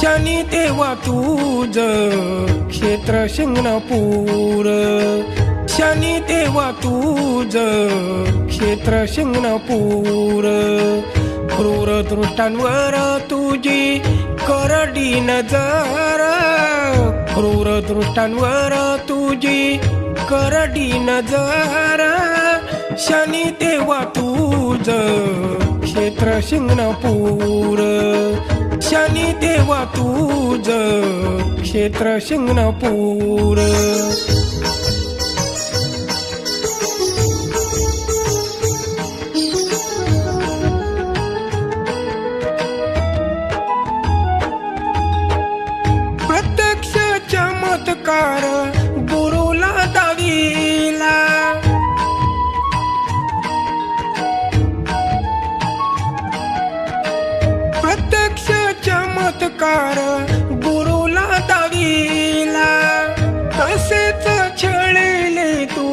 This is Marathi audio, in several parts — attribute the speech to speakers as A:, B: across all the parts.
A: शनी देवा तुझ क्षेत्र शिंगणापूर, शनी देवा तुझ क्षेत्र शिंगणापूर. क्रूर दृष्टांवर तुझी करडी नजर, क्रूर दृष्टांवर तुझी करडी नजर. शनी देवा तुझ क्षेत्र शिंगणापूर, शनी देवा तुझ क्षेत्र शिंगणापूर. प्रत्यक्ष चमत्कार गुरुला दाविला, प्रत्यक्ष चमत्कार गुरुला दाविला. तसेच छळले तू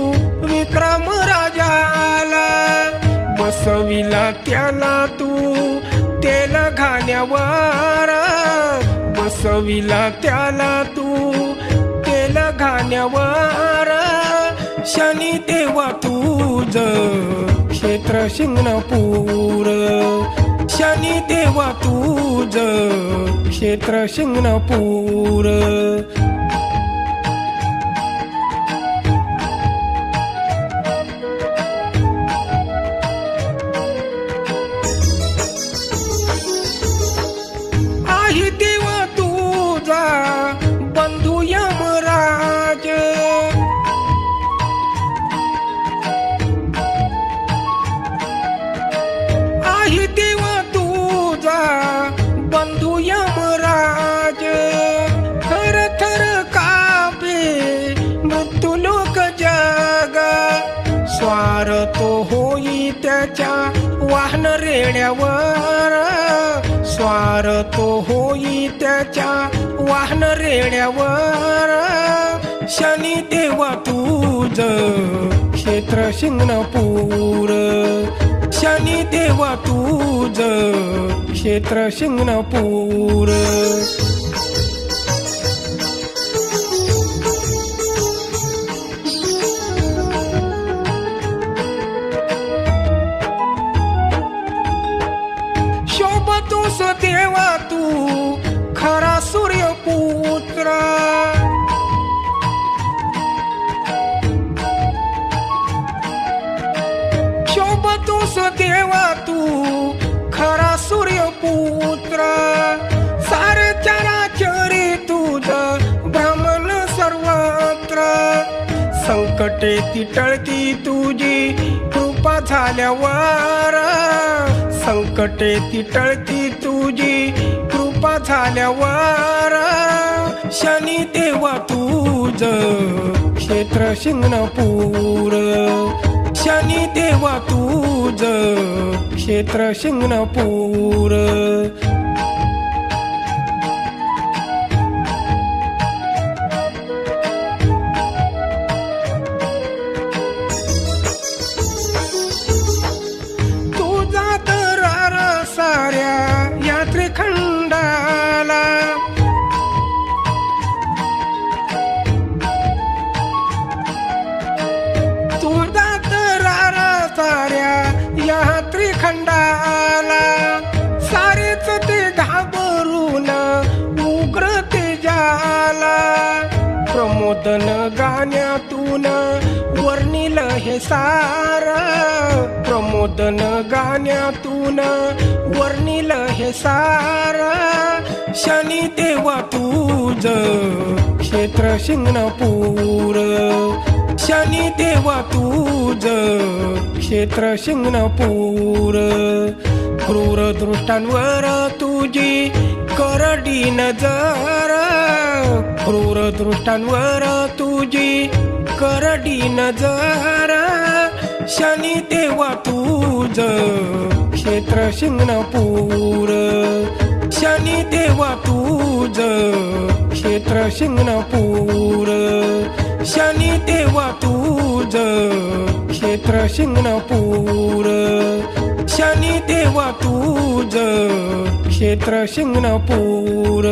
A: विक्रम राजाला, बसविला त्याला तू तेल घाण्यावर, बसविला त्याला तू तेल घाण्यावर. शनी देवा तुझ क्षेत्र शिंगणापूर, शनी देवा तुझ क्षेत्र शिंगणापूर. आहे देवा तुझा बंधू यमराज, आहे देवा तुझा बंधू यमराज. थर थर कापे मृत्यूलोक जगा, स्वार तो होई त्याच्या वाहन रेड्यावर, स्वार तो होई त्याच्या वाहन रेड्यावर. शनी देवा तुझ क्षेत्र शिंगणापूर, शनी देवा तुझ क्षेत्र शिंगणापूर. शोभतोस देवा तू खरा सूर्यपुत्र, शोभतोस देवा तू खरा सूर्यपुत्र. सारे चराचरी तुझ भ्रमण सर्वत्र, संकटे ती टळती तुझी कृपा झाल्यावर, संकटे ती टळती तुझी कृपा झाल्यावर. शनी देवा तुझ क्षेत्र शिंगणापूर, शनी देवा तुझ क्षेत्र शिंगणापूर. तुझा दरार साऱ्या या त्रिखंडाला, तुझा दरार साऱ्या या त्रिखंडाला. सारेच ते घाबरून उग्र तेजाला, प्रमोदन गाण्यातून वर्णिल हे सार, प्रमोदन गाण्यातून वर्णिल हे सार. शनी देवा तुझ क्षेत्र शिंगणापूर, शनी देवा तुझ क्षेत्र शिंगणापूर. क्रूर दृष्टांवर तुझी करडी नजर, क्रूर दृष्टांवर तुझी करडी नजर. शनी देवा तुझ क्षेत्र शिंगणापूर, शनी देवा तुझ क्षेत्र शिंगणापूर, शनी देवा तुझ क्षेत्र शिंगणापूर, शनी देवा तुझ क्षेत्र शिंगणपूर